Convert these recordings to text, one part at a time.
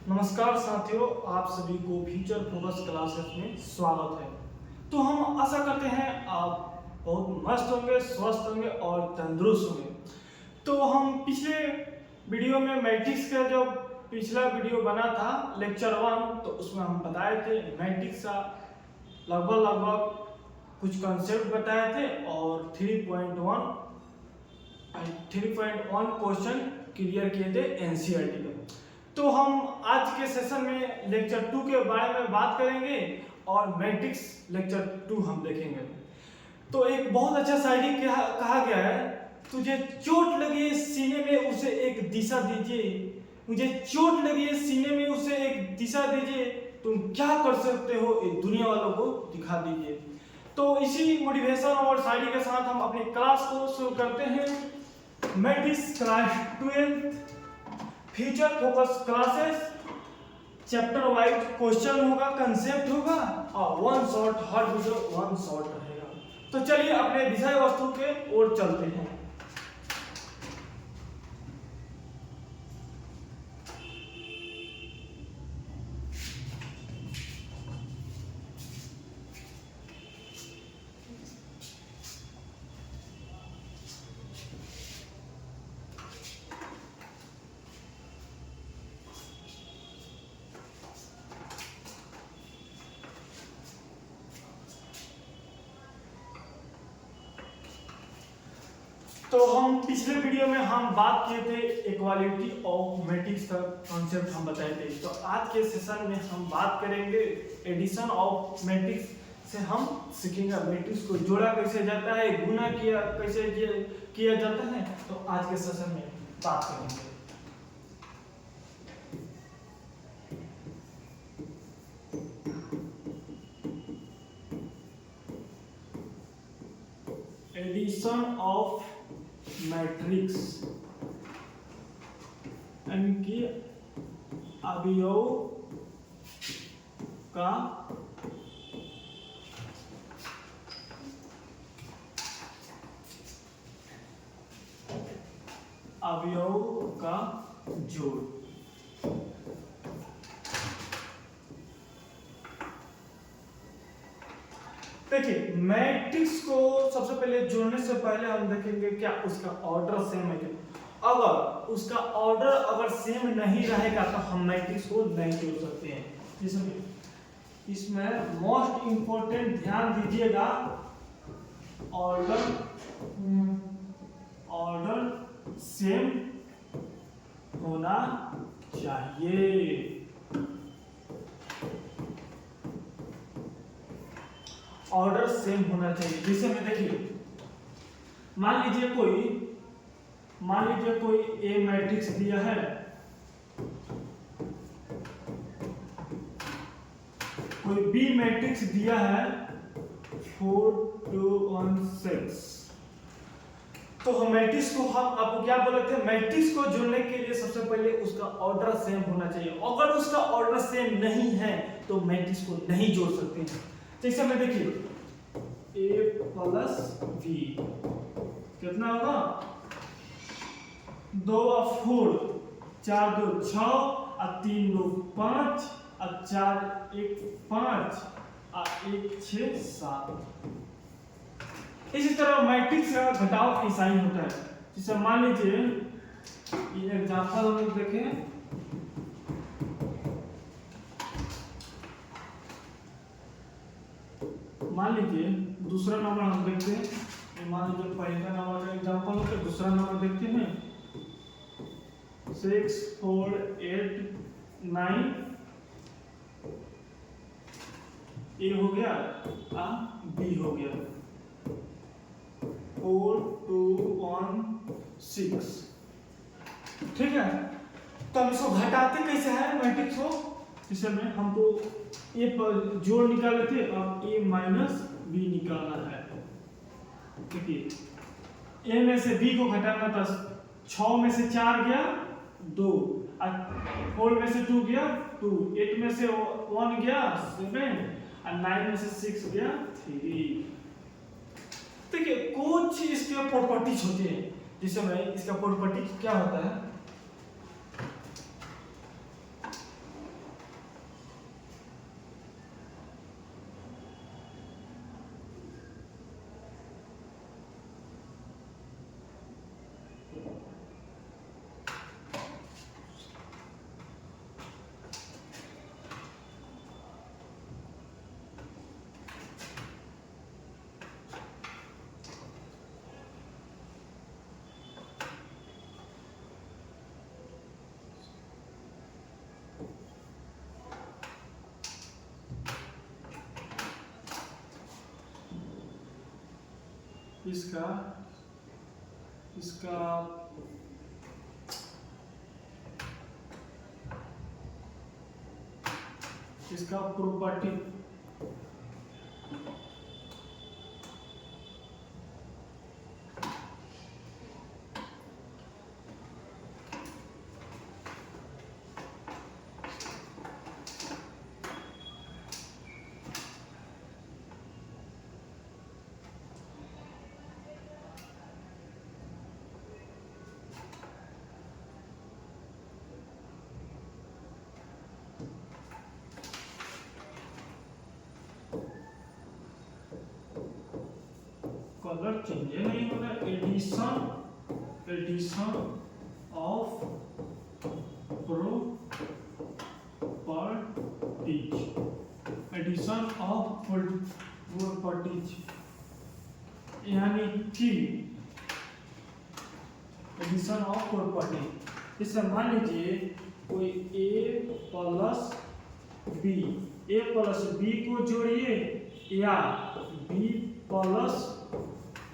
नमस्कार साथियों, आप सभी को फ्यूचर फोकस क्लासेस में स्वागत है। तो हम आशा करते हैं आप बहुत मस्त होंगे, स्वस्थ होंगे और तंदुरुस्त होंगे। तो हम पिछले वीडियो में मैट्रिक्स का जो पिछला वीडियो बना था लेक्चर 1, तो उसमें हम बताए थे मैट्रिक्स का लगभग कुछ कंसेप्ट बताए थे और 3.1 क्वेश्चन क्लियर किए थे एनसीईआरटी के। तो हम आज के सेशन में लेक्चर 2 के बारे में बात करेंगे और मैट्रिक्स लेक्चर 2 हम देखेंगे। तो एक बहुत अच्छा शायरी कहा गया है, तुझे चोट लगी सीने में उसे एक दिशा दीजिए, मुझे चोट लगी सीने में उसे एक दिशा दीजिए, तुम क्या कर सकते हो ये दुनिया वालों को दिखा दीजिए। तो इसी मोटिवेशन और शायरी के साथ हम अपनी क्लास को शुरू करते हैं। Matrix class 12 future focus classes, chapter wise question होगा, कंसेप्ट होगा और वन शॉट, हर वीडियो वन शॉट रहेगा। तो चलिए अपने विषय वस्तु के ओर चलते हैं। तो हम पिछले वीडियो में हम बात किए थे इक्वालिटी ऑफ मैट्रिक्स का कॉन्सेप्ट हम बताए थे। तो आज के सेशन में हम बात करेंगे एडिशन ऑफ मैट्रिक्स से हम सीखेंगे मैट्रिक्स को जोड़ा कैसे जाता है, गुना किया कैसे किया जाता है। तो आज के सेशन में बात करेंगे। एडिशन ऑफ मैट्रिक्स यानी अवयव का जोड़। देखिए मैट्रिक्स को सबसे पहले जोड़ने से पहले हम देखेंगे क्या उसका ऑर्डर सेम है क्या। अगर उसका ऑर्डर अगर सेम नहीं रहेगा तो हम मैट्रिक्स को नहीं जोड़ सकते हैं। जैसे इसमें मोस्ट इंपॉर्टेंट ध्यान दीजिएगा, ऑर्डर सेम होना चाहिए। ऑर्डर सेम होना चाहिए। जैसे में देखिए मान लीजिए कोई ए मैट्रिक्स दिया है, कोई बी मैट्रिक्स दिया है 4 2 1 6। तो हम मैट्रिक्स को हम आपको क्या बोले थे, मैट्रिक्स को जोड़ने के लिए सबसे पहले उसका ऑर्डर सेम होना चाहिए। अगर उसका ऑर्डर सेम नहीं है तो मैट्रिक्स को नहीं जोड़ सकते हैं। जैसे में देखिए a प्लस b कितना होगा, 2 और 4, 4 2 6 और 3 2 5 और 4 1 5 और 1 6 7। इसी तरह मैट्रिक्स का घटाव की साइन होता है। जैसे मान लीजिए ये एग्जांपल हम लोग देखें, मान लीजिए दूसरा नंबर हम देखते हैं। मान लीजिए पहला नंबर का एग्जांपल हो तो दूसरा नंबर देखते हैं 6 4 8 9। ए हो गया बी हो गया 4 2 1 6। ठीक है, तो हम इसको घटाते कैसे है मैट्रिक्स को, जिससे में हमको ए पर जोड़ निकाले थे और ए माइनस बी निकालना है। देखिए ए में से बी को घटाना था, 6 में से 4 गया 2, 4 में से 2 गया 2, 8 में से 1 गया 7 और 9 में से 6 गया 3। देखिए कुछ इसके प्रॉपर्टीज होती है, जिसमें इसका प्रॉपर्टी क्या होता है, इसका इसका इसका प्रॉपर्टी कलर चेंज नहीं होगा। Addition of properties, addition of properties यानी कि एडिशन ऑफ प्रॉपर्टी। जैसे मान लीजिए कोई a प्लस बी को जोड़िए या b प्लस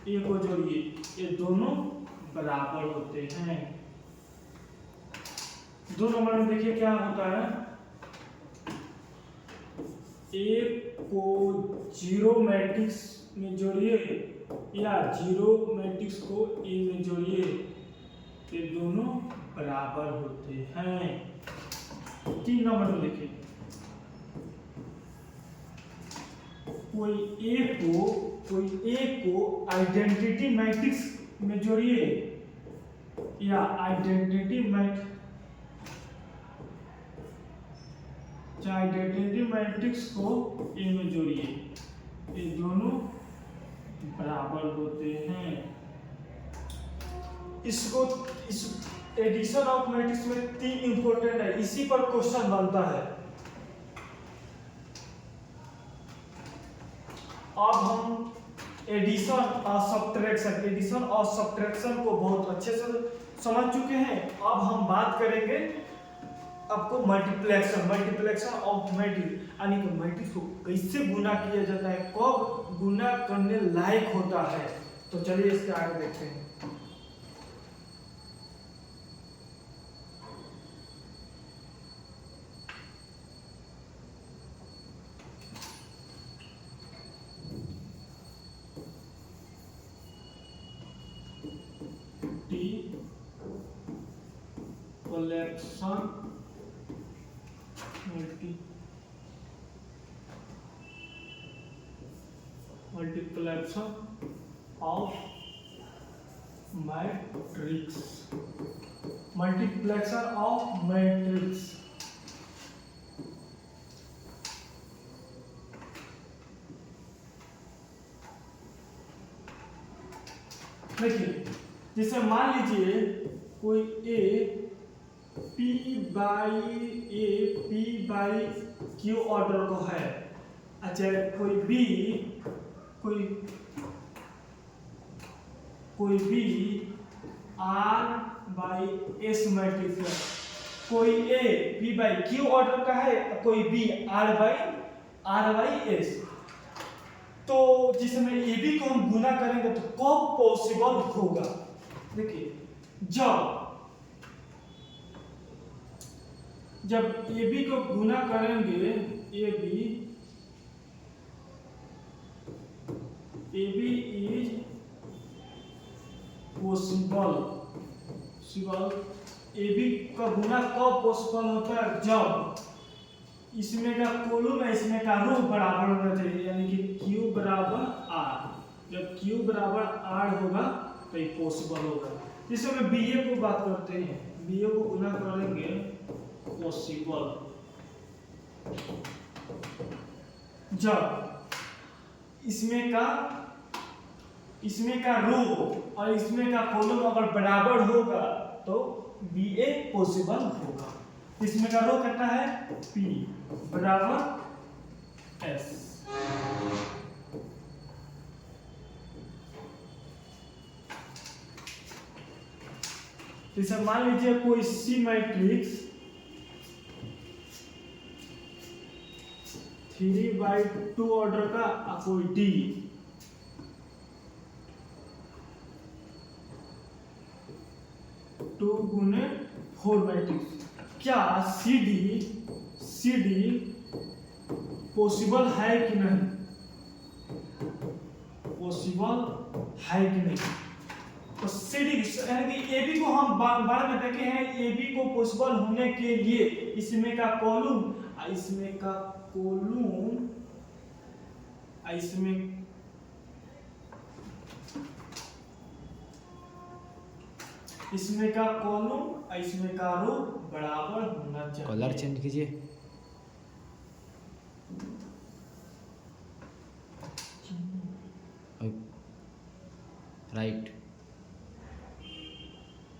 ए को जोड़िए, ये दोनों बराबर होते हैं। दो नंबर में देखिए क्या होता है, ए को जीरो मैट्रिक्स में जोड़िए या जीरो मैट्रिक्स को ए में जोड़िए, ये दोनों बराबर होते हैं। 3 नंबर में देखिए कोई ए को आइडेंटिटी मैट्रिक्स में जोड़िए या आइडेंटिटी मैट्रिक्स को ए में जोड़िए, ये दोनों बराबर होते हैं। इस एडिशन ऑफ मैट्रिक्स में 3 इंपॉर्टेंट है, इसी पर क्वेश्चन बनता है। अब हम एडिशन और सब्ट्रैक्शन को बहुत अच्छे से समझ चुके हैं। अब हम बात करेंगे आपको मल्टीप्लेक्शन ऑफ मैट्रिक्स, यानी कि मैट्रिक्स को कैसे गुना किया जाता है, कब गुना करने लायक होता है। तो चलिए इसके आगे देखते हैं। मल्टीप्लेक्शन ऑफ मैट्रिक्स, देखिए जैसे मान लीजिए कोई A P by Q order को है। अच्छा कोई B R by S matrix है। कोई A P by Q order का है, कोई बी आर बाई एस। तो जिसमें ए बी को हम गुना करेंगे तो कब पॉसिबल होगा, देखिए जब ए बी को गुना करेंगे, A B is possible, A B का गुना कब पॉसिबल होता है, जब इसमें का कॉलम है इसमें का रो बराबर होना चाहिए, यानी कि Q बराबर R। जब Q बराबर R होगा तो ये पॉसिबल होगा। जैसे हम BA को बात करते हैं, BA को गुना करेंगे पॉसिबल जब इसमें का रो और इसमें का कॉलम अगर बराबर होगा तो BA पॉसिबल होगा। इसमें का रो कितना है P बराबर S। जैसे मान लीजिए कोई सी मैट्रिक्स 3/2 ऑर्डर का, कोई D 2 गुने 4 मैट्रिक्स। क्या सी डी पॉसिबल है कि नहीं, पॉसिबल है कि नहीं? तो सी डी यानी कि ए बी को हम बाद में देखे हैं। ए बी को पॉसिबल होने के लिए इसमें का कॉलम इसमें का कॉलम इसमें का कॉलम इसमें का रो बराबर होना चाहिए। कलर चेंज कीजिए।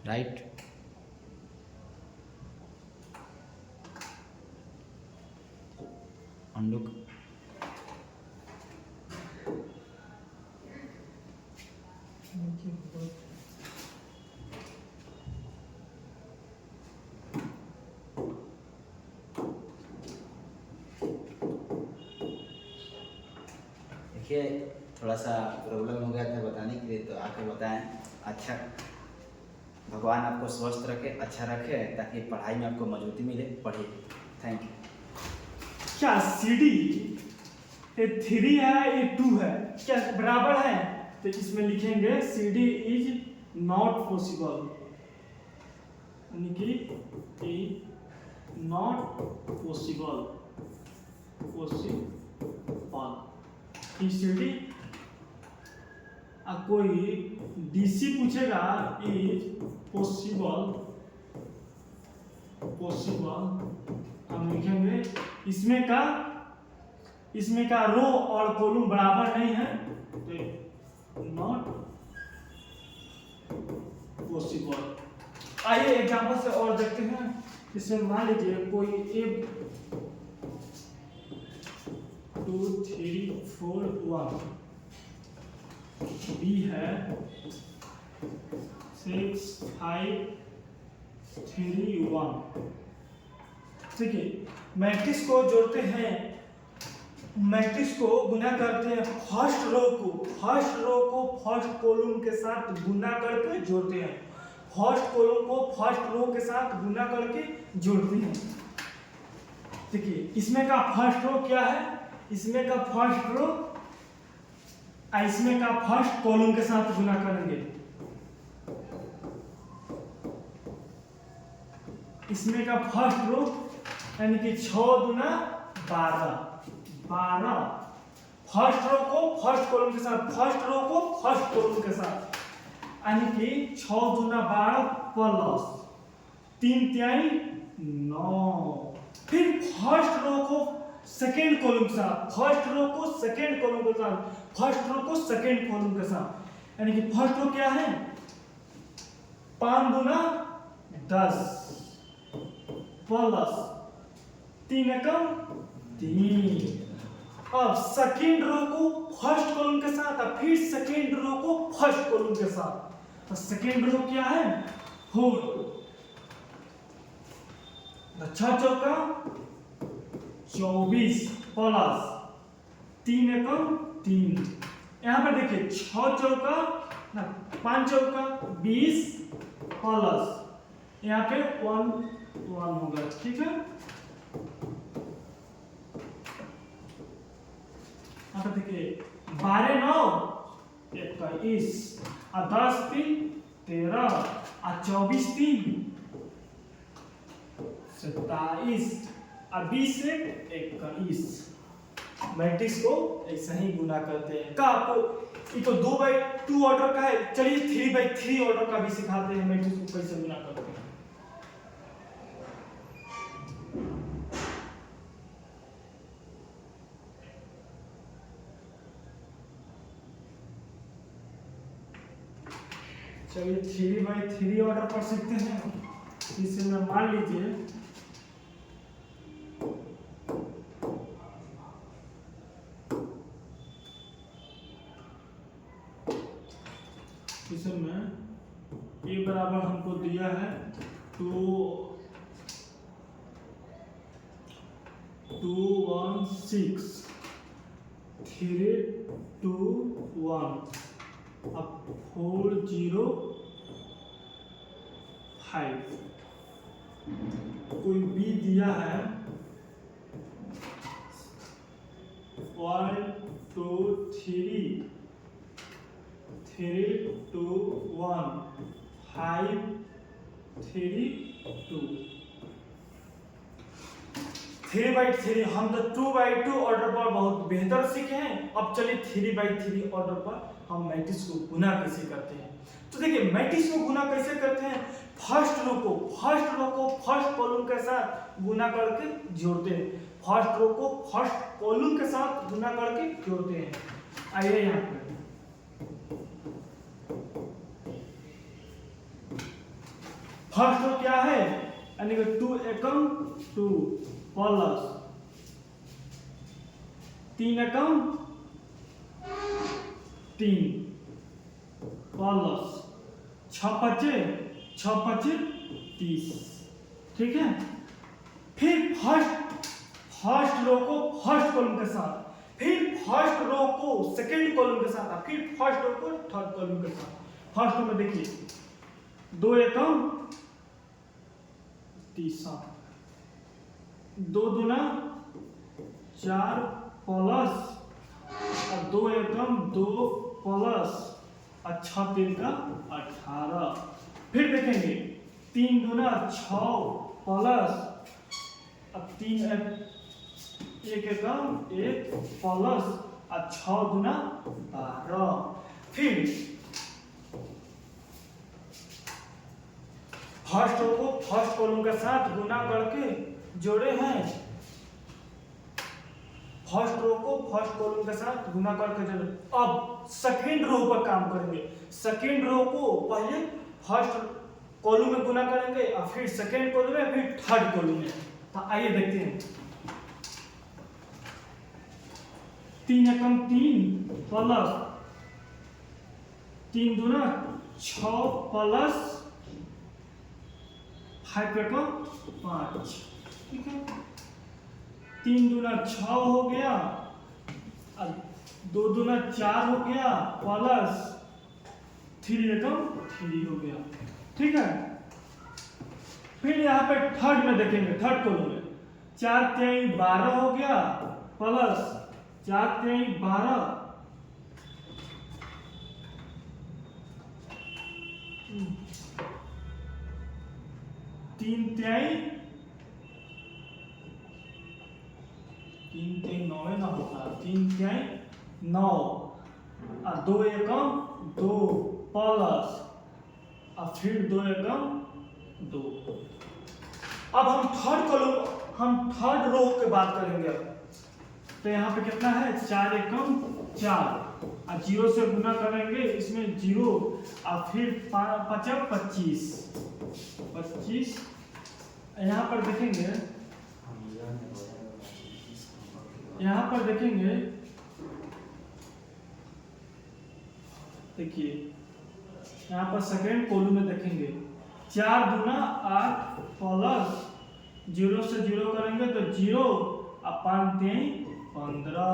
Right undo. देखिए थोड़ा सा प्रॉब्लम हो गया था बताने के लिए, तो आके बताएं। अच्छा, भगवान आपको स्वस्थ रखे, अच्छा रखे, ताकि पढ़ाई में आपको मजबूती मिले, पढ़िए। Thank you. क्या सी डी ये 3 है ये 2 है, क्या बराबर है? तो इसमें लिखेंगे C D is not possible, यानी कि नॉट पॉसिबल सी डी। कोई डीसी पूछेगा इज पॉसिबल हम लिखेंगे इसमें का रो और कॉलम बराबर नहीं है, तो नॉट पॉसिबल। आइए एग्जांपल से और देखते हैं। इसमें मान लीजिए कोई ए 2 3 4 1 बी है 6 5 3 1। ठीक है, मैट्रिक्स को जोड़ते हैं, मैट्रिक्स को गुना करते हैं। फर्स्ट रो को फर्स्ट कॉलम के साथ गुना करके जोड़ते हैं। फर्स्ट कॉलम को फर्स्ट रो के साथ गुना करके जोड़ते हैं। देखिए इसमें का फर्स्ट रो क्या है, इसमें का फर्स्ट रो इसमें का फर्स्ट कॉलम के साथ गुना करेंगे। इसमें का फर्स्ट रो यानी कि 6 गुना 12 फर्स्ट रो को फर्स्ट कॉलम के साथ, फर्स्ट रो को फर्स्ट कॉलम के साथ, यानी कि 6 गुना 12 प्लस 3 तिहाई 9। फिर फर्स्ट रो को सेकेंड कॉलम के साथ, फर्स्ट रो को सेकेंड कॉलम के साथ, फर्स्ट रो को सेकेंड कॉलम के साथ, यानी कि फर्स्ट रो क्या है 5 गुना 10 प्लस 3 एकम 3। अब सेकेंड रो को फर्स्ट कॉलम के साथ और फिर सेकेंड रो को फर्स्ट कॉलम के साथ, तो सेकेंड रो क्या है 4। 6 चौका 24 प्लस 3 एकम 3। यहाँ पर देखिए 6 चौका 5 चौका 20 प्लस यहाँ पे 1 होगा। ठीक है, यहाँ पे देखिए 12 9 21 और 10 3 13 और 24 3 27 और 20 से 21। मैट्रिक्स को ऐसा ही गुना करते हैं। का आपको ये तो 2/2 ऑर्डर का है, चलिए 3/3 ऑर्डर का भी सिखाते हैं मैट्रिक्स को कैसे गुना करते हैं। चलिए 3/3 ऑर्डर पर सीखते हैं। इसमें मान लीजिए इसमें ए बराबर हमको दिया है 2 1 6 3 2 1 अब 4 0 5, कोई बी दिया है 1 2 3 3 2 1 5 3 2 3/3 हम तो 2/2 ऑर्डर पर बहुत बेहतर सीखे हैं। अब चलिए 3/3 ऑर्डर पर हम मैट्रिक्स को गुना कैसे करते हैं। तो देखिए मैट्रिक्स को गुना कैसे करते हैं, फर्स्ट रो को फर्स्ट कॉलम के साथ गुना करके जोड़ते हैं। फर्स्ट रो को फर्स्ट कॉलम के साथ गुना करके जोड़ते हैं। आइए यहाँ पे फर्स्ट रो क्या है, यानी कि 2 एकम 2 प्लस 3 एकम 3 प्लस 6 पचे 30, ठीक है। फिर फर्स्ट रो को फर्स्ट कॉलम के साथ, फिर फर्स्ट रो को सेकंड कॉलम के साथ, फिर फर्स्ट रो को थर्ड कॉलम के साथ। फर्स्ट रो में देखिए 2 एकम 30, 2 दूना 4 प्लस और 2 एकम 2 प्लस और 6 3 का 18। फिर देखेंगे 3 दूना 6 प्लस और 3 1 एकम 1 प्लस और 6 दूना 12। फिर फर्स्ट रो को फर्स्ट कॉलम के साथ गुना करके जोड़े हैं। फर्स्ट रो को फर्स्ट कॉलम के साथ गुना करके जोड़े। अब सेकंड रो पर काम करेंगे। सेकंड रो को पहले फर्स्ट कॉलम में गुना करेंगे और फिर सेकंड कॉलम में, फिर थर्ड कॉलम में। तो आइए देखते हैं। 3 एकम 3 प्लस 3 दूना 6 प्लस 5 एकम 5, ठीक है। 3 दूना 6 हो गया और 2 दूना 4 हो गया प्लस 3 एकम 3 हो गया, ठीक है। फिर यहाँ पे थर्ड में देखेंगे, थर्ड कॉलम में 4 3 12 हो गया प्लस 4 3 12 3 3 9 ना होता, 3 3 9 और 2 एकम 2 प्लस और फिर 2 एकम 2। अब हम थर्ड रो के बात करेंगे। तो यहाँ पे कितना है, 4 एकम 4 और 0 से गुना करेंगे, इसमें 0 और फिर 5 25। यहाँ पर देखेंगे, देखिए यहाँ पर सेकेंड कॉलम में देखेंगे 4 दूना 8 प्लस 0 से 0 करेंगे तो 0 और 5 3 15।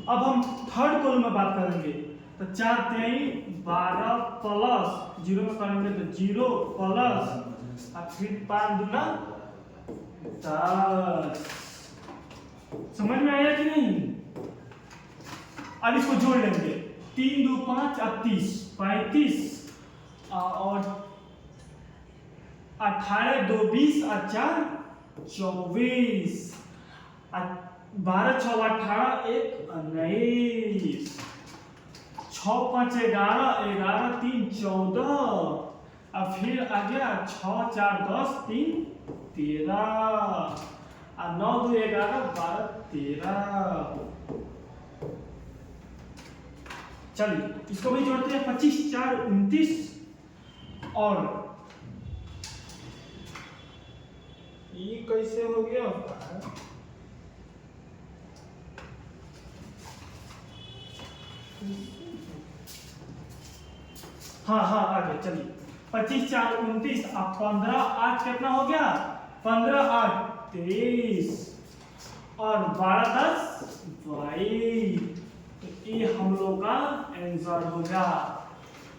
अब हम थर्ड कॉलम में बात करेंगे तो 4 3 12 प्लस 0 में करेंगे तो 0 प्लस और फिर 5 दूना 10। समझ में आया कि नहीं। अब इसको जोड़ लेंगे, 3 2 5 30 35 और 18 2 20 और 4 24 12 6 18 1 19 6 5 11 11 3 14 और फिर आ गया 6 4 10 3 13 और 9 2 11 12 13। चलिए इसको भी जोड़ते हैं, 25 4 29 और ये कैसे हो गया। हाँ आ गया। चलिए 25 4 29 अब 15 8 कितना हो गया, 15 8 23 और 12 10 22। तो ये हम लोग का आंसर हो गया।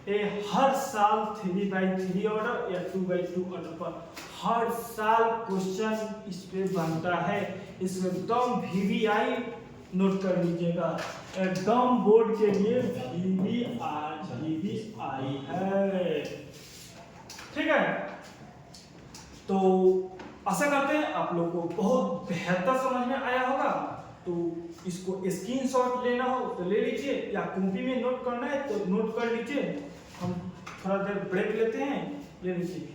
ये हर साल 3/3 ऑर्डर या 2/2 ऑर्डर पर हर साल क्वेश्चन इस पे बनता है। इसमें एकदम VVI नोट कर लीजिएगा, एकदम बोर्ड के लिए VVI है, ठीक है। तो आशा करते हैं आप लोग को बहुत बेहतर समझ में आया होगा। तो इसको स्क्रीनशॉट लेना हो तो ले लीजिए, या कॉपी में नोट करना है तो नोट कर लीजिए। हम थोड़ा देर ब्रेक लेते हैं, ले लीजिए।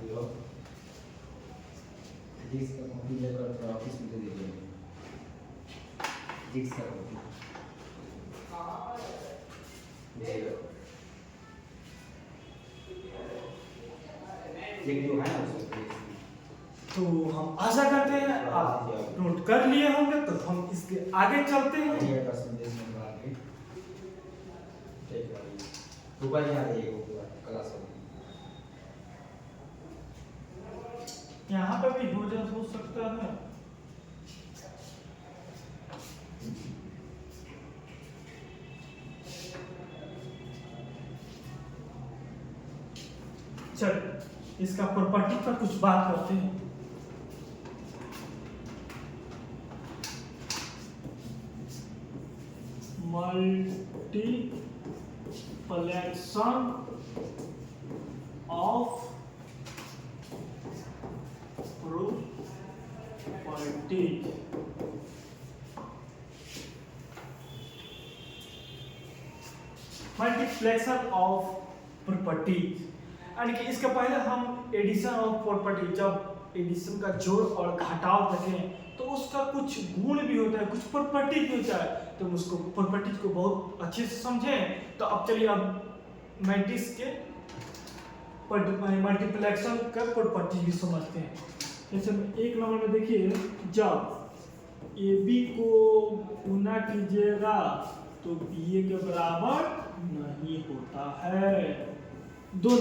हेलो, फिजिक्स का कॉपी लेकर ऑफिस में दे दीजिए। फिजिक्स का कॉपी एक जो है ना उसको। तो हम आशा करते हैं आप नोट कर लिए होंगे, तो हम इसके आगे चलते हैं। ये परसेंटेज में बना के ठीक है, ऊपर यहाँ देखिए ऊपर क्लास में यहाँ पे भी हो सकता है। चल इसका प्रॉपर्टी पर कुछ बात करते हैं। मल्टीप्लेक्शन ऑफ प्रॉपर्टी। मल्टीप्लेक्शन ऑफ प्रॉपर्टी यानी कि इसके पहले हम एडिशन ऑफ प्रॉपर्टी, जब एडिशन का जोड़ और घटाव देखें तो उसका कुछ गुण भी होता है, कुछ प्रॉपर्टी भी होता है, तो हम उसको प्रॉपर्टीज को बहुत अच्छे से समझें। तो अब चलिए अब मैट्रिक्स के मल्टीप्लेक्शन का प्रॉपर्टी भी समझते हैं। जैसे 1 नंबर में देखिए, जब AB को गुना कीजिएगा तो BA के बराबर नहीं होता है। 2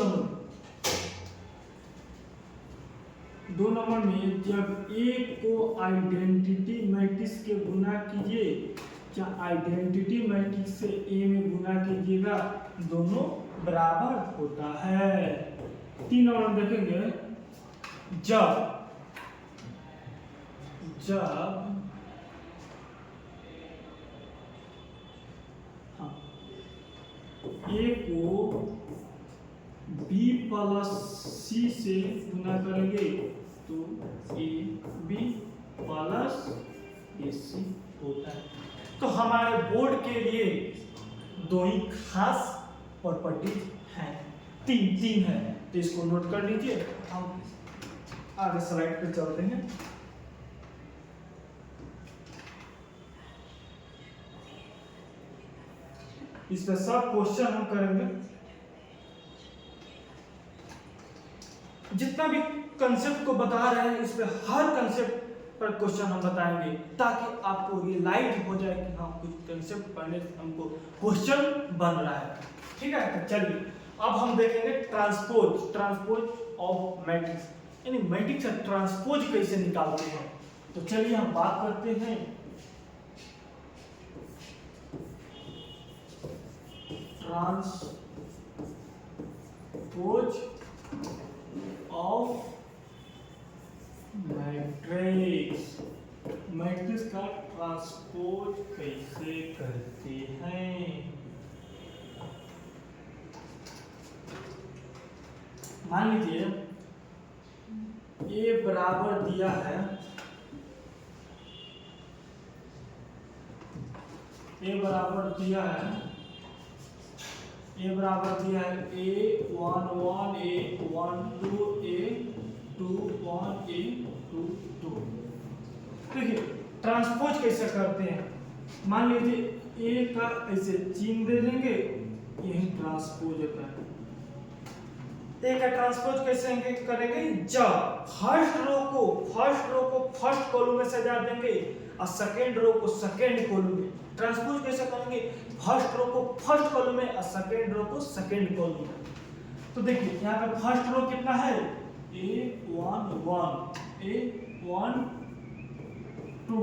नंबर में जब A को आइडेंटिटी मैट्रिक्स के गुना कीजिए या आइडेंटिटी मैट्रिक्स से A में गुना कीजिएगा, दोनों बराबर होता है। 3 नंबर में देखेंगे, जब A को B प्लस C से गुना करेंगे तो AB प्लस AC होता है। तो हमारे बोर्ड के लिए 2 ही खास प्रॉपर्टीज हैं, 3 है, तो इसको नोट कर लीजिए। हम आगे स्लाइड पे चलते हैं। इस पे सब क्वेश्चन हम करेंगे, जितना भी कंसेप्ट को बता रहे हैं इस पे हर कंसेप्ट पर क्वेश्चन हम बताएंगे, ताकि आपको रियलाइज हो जाए कि हाँ कुछ कंसेप्ट पढ़ने से हमको क्वेश्चन बन रहा है, ठीक है। तो चलिए अब हम देखेंगे ट्रांसपोज ऑफ मैट्रिक्स, यानी मैट्रिक्स का ट्रांसपोज कैसे निकालते हैं। तो चलिए हम बात करते हैं ट्रांसपोज ऑफ मैट्रिक्स का ट्रांसपोज कैसे करते हैं। मान लीजिए A बराबर दिया है, A बराबर दिया है A1 1 A1 2 A2 1 A2 2। देखिए ट्रांसपोज कैसे करते हैं। मान लीजिए A का ऐसे चिन्ह दे देंगे, यही ट्रांसपोज होता है। A का ट्रांसपोज कैसे करेंगे, जब फर्स्ट रो को फर्स्ट कॉलम में सजा देंगे और सेकेंड रो को सेकेंड कॉलम में। ट्रांसपोज कैसे करेंगे, फर्स्ट रो को फर्स्ट कॉलम में और सेकेंड रो को सेकेंड कॉलम में। तो देखिए यहाँ पे फर्स्ट रो कितना है A1 A1 2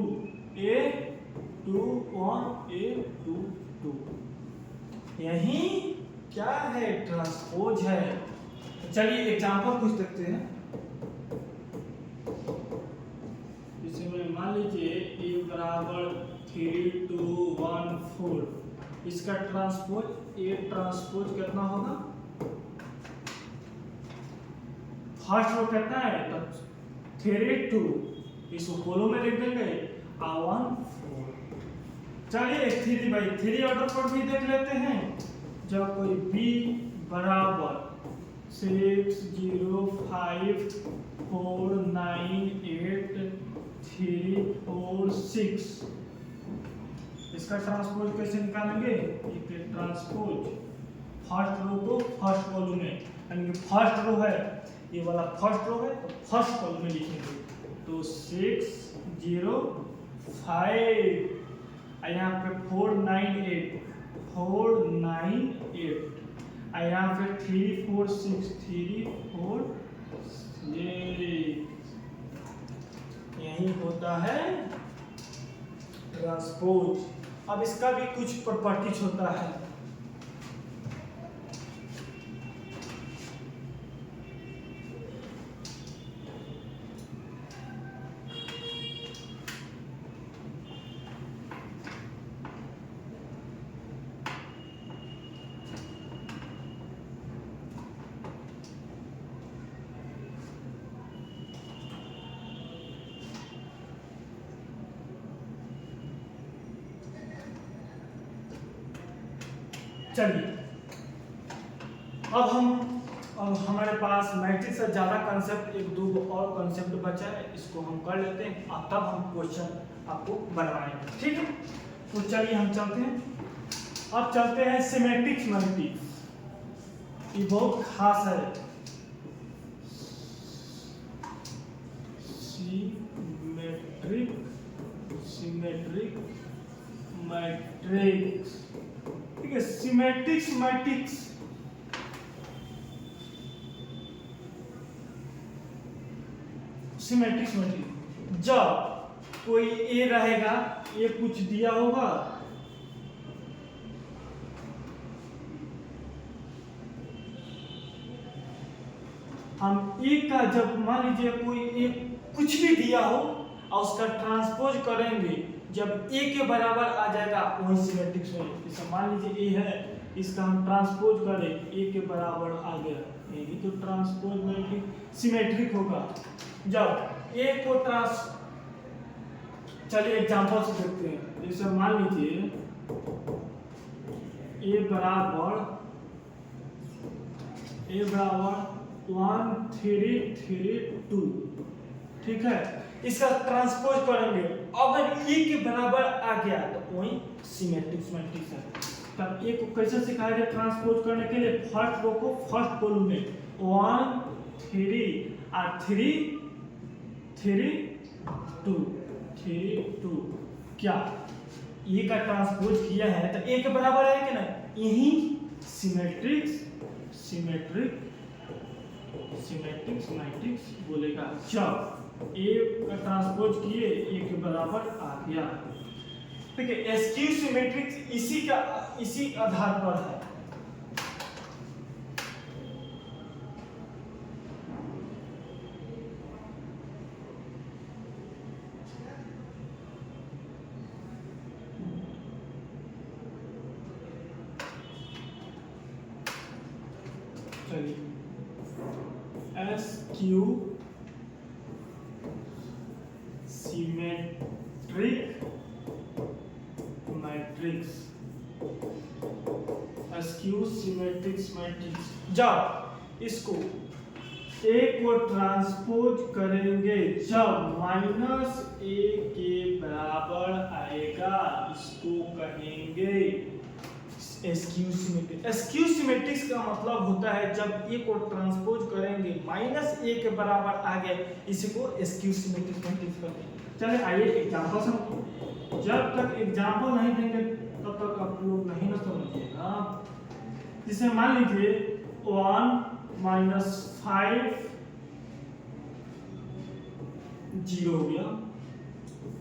A21 A22 यही क्या है, ट्रांसपोज है। चलिए एग्जांपल कुछ देखते हैं। इसमें मान लीजिए A बराबर 3 2 1 4, इसका ट्रांसपोज A ट्रांसपोज कितना होगा, फर्स्ट रो कितना है तो 3 2, इसको कॉलम में लिख देंगे A1 4। चलिए 3/3 ऑर्डर पर भी देख लेते हैं। जब कोई B बराबर 6 0 5 4 9 8 3 4 6, इसका ट्रांसपोज कैसे निकालेंगे, एक ट्रांसपोज फर्स्ट रो को फर्स्ट कॉलम में, यानी कि फर्स्ट रो है, ये वाला फर्स्ट रो है तो फर्स्ट कॉलम में लिखेंगे। तो 6 0 5, यहाँ पे 4 9 8 4 9 8, यहाँ पे 3 4 6 3 4 6, यही होता है ट्रांसपोज। अब इसका भी कुछ प्रॉपर्टीज होता है। चलिए अब हमारे पास मैट्रिक्स से ज़्यादा कंसेप्ट, एक दो और कंसेप्ट बचा है, इसको हम कर लेते हैं और तब हम क्वेश्चन आपको बनवाएंगे, ठीक है। तो चलिए हम चलते हैं। अब चलते हैं सिमेट्रिक्स मैट्रिक्स, ये बहुत खास है। सिमेट्रिक मैट्रिक्स, ठीक है। सिमेट्रिक्स मैट्रिक्स जब कोई ए रहेगा, ये कुछ दिया होगा, हम ए का जब मान लीजिए कोई ए कुछ भी दिया हो और उसका ट्रांसपोज करेंगे, जब ए के बराबर आ जाएगा वही सिमेट्रिक्स में। जैसे मान लीजिए ए है, इसका हम ट्रांसपोज करें, ए के बराबर आ गया, यही तो ट्रांसपोज मैट्रिक्स सिमेट्रिक होगा। जब ए को चलिए एग्जांपल से देखते हैं। जैसे मान लीजिए ए बराबर 1 3 3 2, ठीक है। इसका ट्रांसपोज करेंगे, अगर ए के बराबर आ गया तो वही सिमेट्रिक्स मैट्रिक्स है। तब ए को कैसे सिखाया जाए ट्रांसपोज करने के लिए, फर्स्ट रो को फर्स्ट कॉलम में 1 3 और 3 3 2 3 2, क्या ए का ट्रांसपोज किया है तो ए के बराबर है कि नहीं, यही सिमेट्रिक्स मैट्रिक्स बोलेगा। जब ए का ट्रांसपोज किए, ए के बराबर आ गया, ठीक है। एसक्यू सिमेट्रिक्स इसी आधार पर है। SQ symmetric matrix, SQ symmetrics matrix, जब इसको ए को ट्रांसपोज करेंगे, जब -a के बराबर आएगा, इसको कहेंगे एसक्यू सिमेट्रिक। एसक्यू सिमेट्रिक्स का मतलब होता है जब ए को ट्रांसपोज करेंगे -a के बराबर आ गए, इसी को एसक्यू सिमेट्रिक मैट्रिक्स कहते हैं। चलिए आइए एग्जांपल समझिए। जब तक एग्जांपल नहीं देंगे तब तक आप लोग नहीं ना समझिएगा। जैसे मान लीजिए 1 - 5 0 हो गया,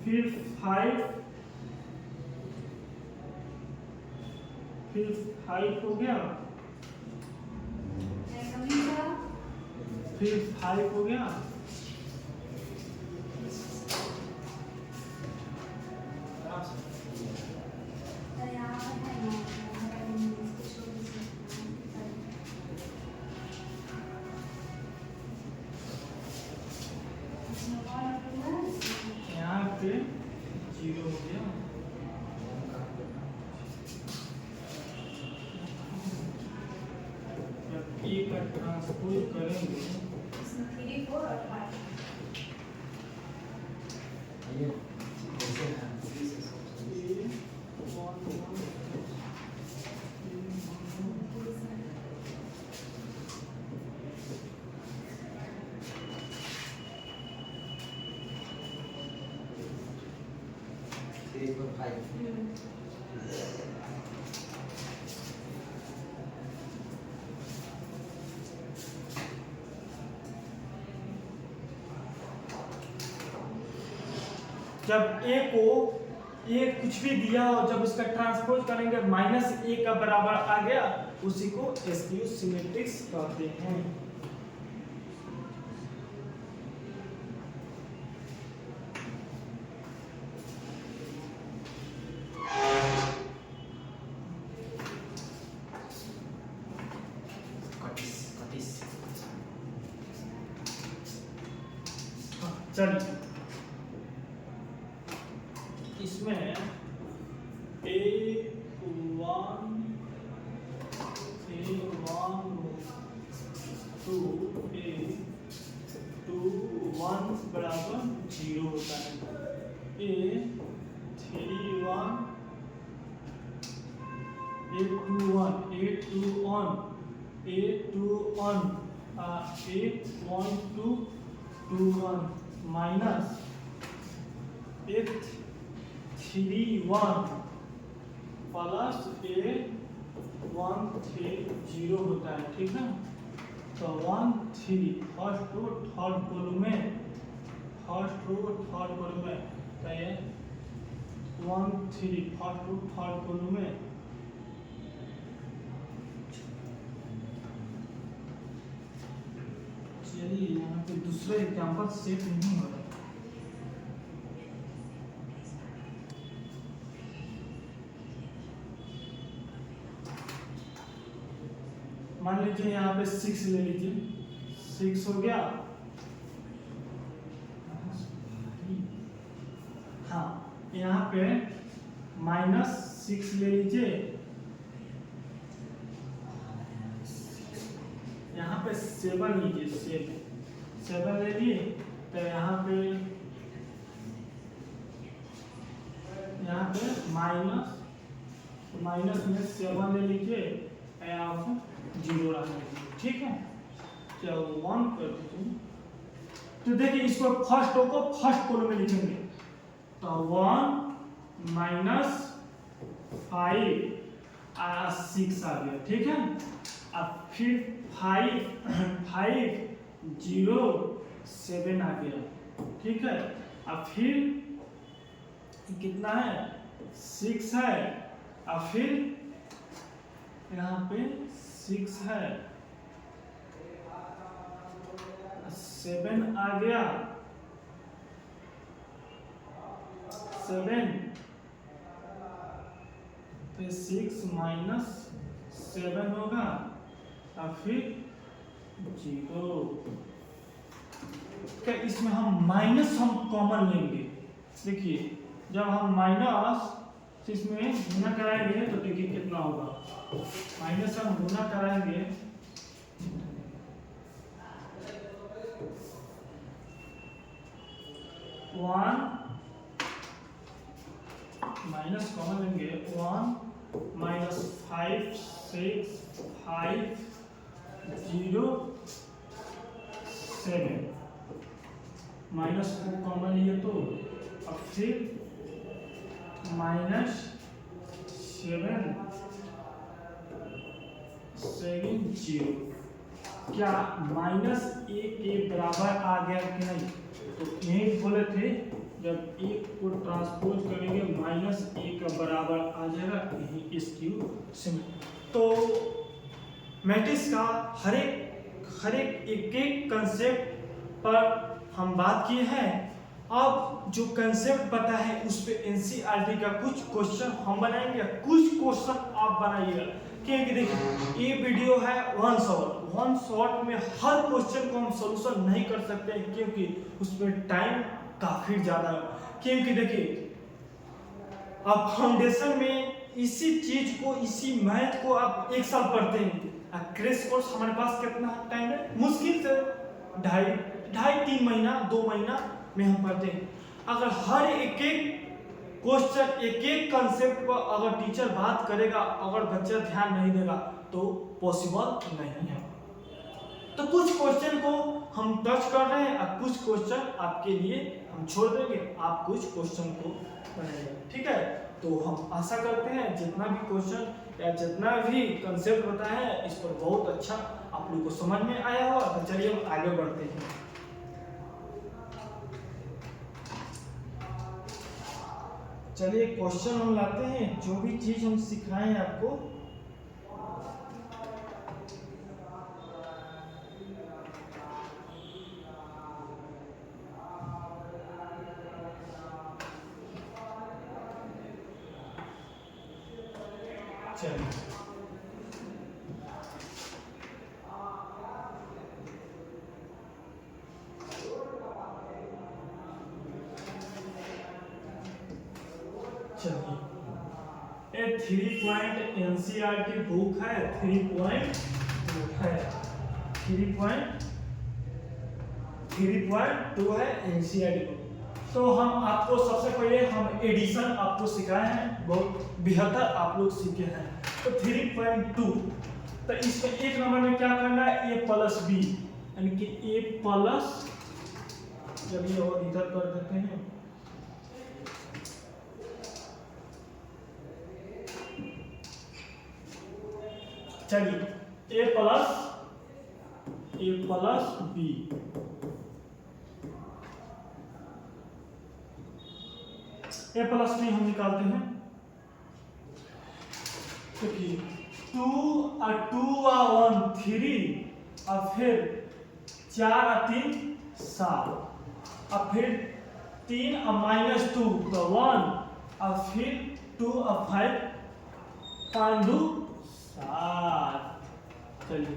फिर 5 हो गया, फिर 5 हो गया, यहाँ पे 0 हो गया, जब ए का ट्रांसपोज करेंगे जब ए को ए कुछ भी दिया हो, जब उसका ट्रांसपोज करेंगे -a का बराबर आ गया, उसी को स्क्यू सिमेट्रिक्स कहते हैं। चलिए इसमें A1 2 A2 1 बराबर 0 होता है, A31 8.21 माइनस 831 प्लस 8,130 होता है, ठीक है। तो 1 3 फर्स्ट रो थर्ड कॉलम में, तो ये 1 3 फर्स्ट रो थर्ड कॉलम में, चलिए यहाँ पे दूसरा एग्जांपल सेट नहीं हो रहा। मान लीजिए यहाँ पे 6 ले लीजिए, 6 हो गया, हाँ यहाँ पे -6 ले लीजिए, यहाँ पे 7 लीजिए, 7 ले लिए, तो यहाँ पे माइनस में 7 ले लीजिए, यहाँ पे 0 रख दीजिए, ठीक है। चलो 1 कर दीजिए, तो देखिए इसको फर्स्ट रो को फर्स्ट कॉलम में लिखेंगे, तो 1 -5 6 आ गया, ठीक है। अब फिर 5 0 7 आ गया, ठीक है। अब फिर कितना है, 6 है, अब फिर यहाँ पे 6 है, 7 आ गया, 7 तो 6 - 7 होगा, और फिर 0। क्या इसमें हम कॉमन लेंगे, देखिए जब हम माइनस इसमें गुना कराएंगे तो देखिए कितना होगा, माइनस हम गुना कराएंगे, माइनस कॉमन लेंगे, 1 -5 6 5 0 7 माइनस को कॉमन लिए तो अब फिर -7 7 0। क्या -1 के बराबर आ गया कि नहीं? तो यही बोले थे जब एक को ट्रांसपोज करेंगे माइनस ए का बराबर आ जाएगा यही इस क्यू सिमेट्री। तो मैट्रिक्स का हर एक एक कंसेप्ट पर हम बात किए हैं। अब जो कंसेप्ट पता है उस पे एनसीईआरटी का कुछ क्वेश्चन हम बनाएंगे, कुछ क्वेश्चन आप बनाइएगा, क्योंकि देखिए ये वीडियो है वन शॉट में हर क्वेश्चन को हम सॉल्यूशन नहीं कर सकते हैं, क्योंकि उसमें टाइम काफी ज्यादा है। क्योंकि देखिए आप फाउंडेशन में इसी चीज को, इसी मैथ को आप एक साल पढ़ते हैं, क्रैश कोर्स हमारे पास कितना टाइम है, मुश्किल से ढाई 3 महीना 2 महीना में हम पढ़ते हैं। अगर हर एक क्वेश्चन एक कंसेप्ट पर अगर टीचर बात करेगा, अगर बच्चा ध्यान नहीं देगा तो पॉसिबल नहीं है। तो कुछ क्वेश्चन को हम टच कर रहे हैं और कुछ क्वेश्चन आपके लिए हम छोड़ देंगे, आप कुछ क्वेश्चन को बनाइए, ठीक है। तो हम आशा करते हैं जितना भी क्वेश्चन या जितना भी कंसेप्ट बताया है इस पर बहुत अच्छा आप लोग को समझ में आया होगा। तो चलिए हम आगे बढ़ते हैं। चलिए क्वेश्चन हम लाते हैं, जो भी चीज हम सिखाए हैं आपको चलिए ये 3 पॉइंट एनसीईआरटी बुक है, 3 पॉइंट है, 3.2 है एनसीईआरटी बुक। तो हम आपको सबसे पहले हम एडिशन आपको सिखाए हैं, बहुत बेहतर आप लोग सीखे हैं। तो 3.2 तो इसमें एक नंबर में क्या करना है, a प्लस बी, यानी कि a प्लस, जब ये और इधर कर देते हैं चलिए a plus B, a plus B हम निकालते हैं। देखिए 2 और 2 और 1 3 और फिर 4 और 3 7 और फिर 3 और -2 तो 1 और फिर 2 और 5 5 2 7। चलिए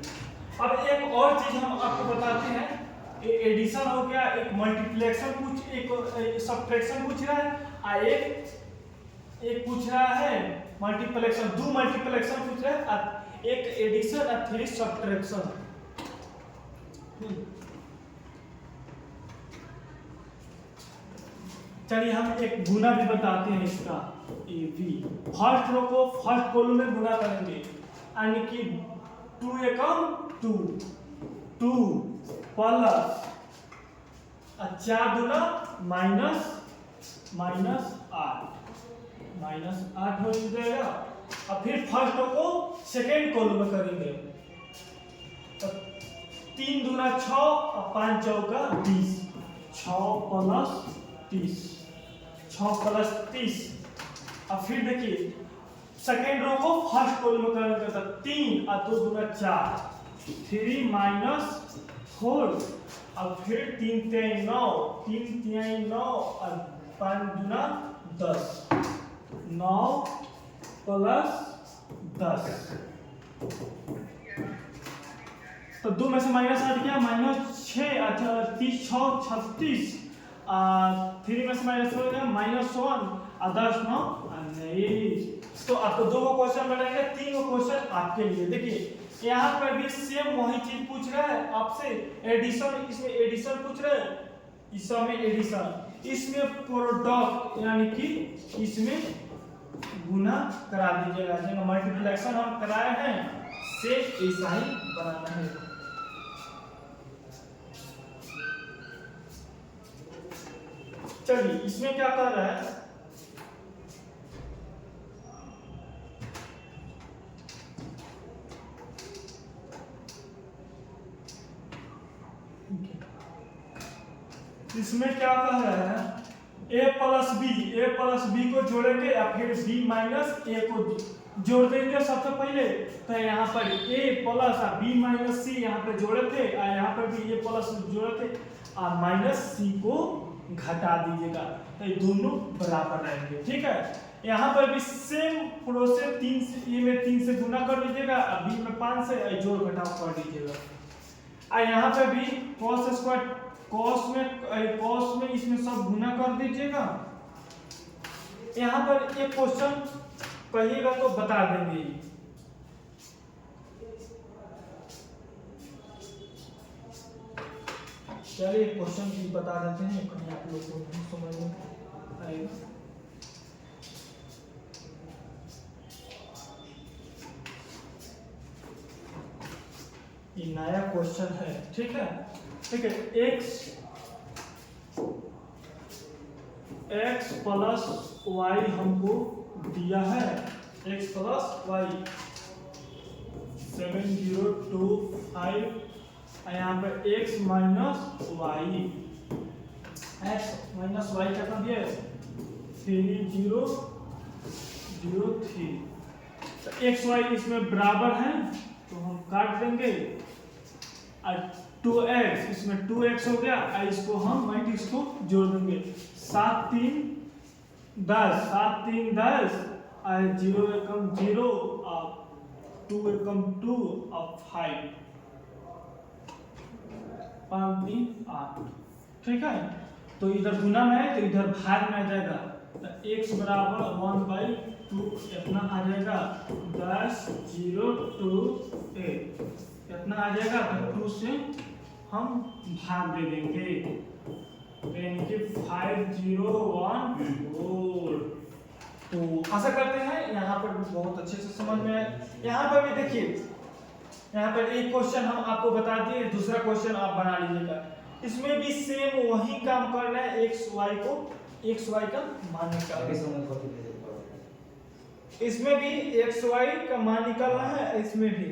अब एक और चीज हम आपको बताते हैं, एडिशन हो गया, एक मल्टीप्लिकेशन एक सब्ट्रैक्शन पूछ रहा है और एक पूछ रहा है मल्टीप्लिकेशन, 2 मल्टीप्लिकेशन पूछ रहा है और एक एडिशन और 3 सब्ट्रैक्शन। चलिए हम एक गुना भी बताते हैं इसका, ए बी फर्स्ट रो को फर्स्ट कॉलम में गुना करेंगे, यानी कि 2 एकम 2 प्लस 4 दूना -8 हो जाएगा। और फिर फर्स्ट रो को सेकेंड कॉलम में करेंगे, तो 3 दूना 6 और 5 चौका 20, 6 प्लस 30। और फिर देखिए सेकेंड रो को फर्स्ट कॉलम में करेंगे, तो 3 और 2 दूना 4, 3 - 4 और फिर 3 3 9 और 5 दूना 10, 9 प्लस 10। तो 2 में से माइनस हट गया, -6 अच्छा 30 6 36 3 में से माइनस हो गया -1 और 10 9 19। तो आपको 2 क्वेश्चन बनेंगे, 3 क्वेश्चन आपके लिए। देखिए यहाँ पर भी सेम वही चीज पूछ रहा है आपसे, एडिशन, इसमें एडिशन पूछ रहा है, इसमें एडिशन, इसमें प्रोडक्ट यानी कि इसमें गुना करा दीजिएगा, जैसे मल्टीप्लिकेशन हम कराए हैं से ऐसा ही बनाना है। चलिए इसमें क्या कर रहा है, इसमें क्या कह रहा है, a प्लस बी को जोड़ेंगे या फिर b माइनस a को जोड़ देंगे सबसे पहले। तो यहाँ पर a प्लस और b माइनस c यहाँ पे जोड़े थे और यहाँ पर भी a प्लस जोड़े थे और माइनस c को घटा दीजिएगा, तो ये दोनों बराबर रहेंगे। ठीक है, यहाँ पर भी सेम प्रोसेस 3 से ए में 3 से गुना कर दीजिएगा और बी में 5 से जोड़ घटाव कर दीजिएगा। और यहाँ पे भी cos स्क्वायर कॉस में इसमें सब गुना कर दीजिएगा। यहाँ पर एक क्वेश्चन कहिएगा तो बता देंगे। चलिए क्वेश्चन भी बता देते हैं, कहीं आप लोग को नहीं समझ में आएगा। ये नया क्वेश्चन है। ठीक है, x प्लस वाई हमको दिया है, x प्लस वाई 7025, यहाँ पे x माइनस वाई कितना दिया है 3003। तो x y इसमें बराबर है तो हम काट देंगे और 2x इसमें 2x हो गया और इसको हम मैट्रिक्स को जोड़ देंगे। 7 3 10 और 0 एकम 0 और 2 एकम 2 और 5 5 3 8। ठीक है, तो इधर गुना में है तो इधर भाग में आ जाएगा, तो x बराबर 1/2 इतना आ जाएगा 10 0 2 8 इतना आ जाएगा। तो 2 से हम भाग दे देंगे, यानी कि 5014। तो आशा करते हैं यहाँ पर भी बहुत अच्छे से समझ में आए। यहाँ पर भी देखिए, यहाँ पर एक क्वेश्चन हम आपको बता दिए, दूसरा क्वेश्चन आप बना लीजिएगा। इसमें भी सेम वही काम करना है, x y का मान निकालना, इसमें भी x y का मान निकालना है, इसमें भी।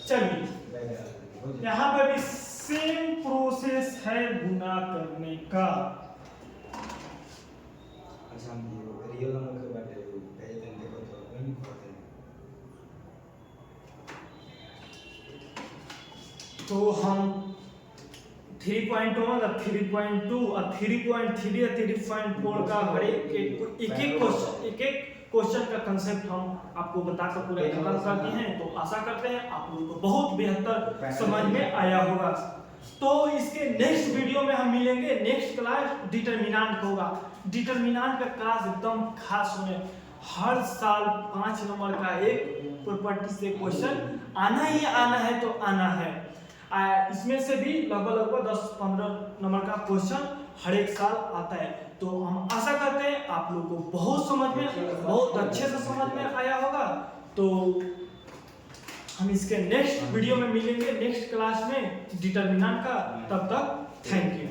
चलिए, यहाँ पर भी सेम प्रोसेस है गुना करने का। तो हम 3.1 और 3.2 और 3.3 और 3.4 का हर एक क्वेश्चन का कंसेप्ट हम आपको बताकर पूरा खत्म कर दिए हैं। तो आशा करते हैं आप लोगों को बहुत बेहतर समझ में आया होगा। तो इसके नेक्स्ट वीडियो में हम मिलेंगे। नेक्स्ट क्लास डिटरमिनेंट होगा। डिटरमिनेंट का क्लास एकदम खास होने, हर साल 5 नंबर का एक प्रॉपर्टी से क्वेश्चन आना ही आना है, तो आना है। इसमें से भी लगभग 10-15 नंबर का क्वेश्चन हर एक साल आता है। तो हम आशा करते हैं आप लोगों को बहुत अच्छे से समझ में आया होगा। तो हम इसके नेक्स्ट वीडियो में मिलेंगे, नेक्स्ट क्लास में डिटरमिनेंट का। तब तक थैंक यू।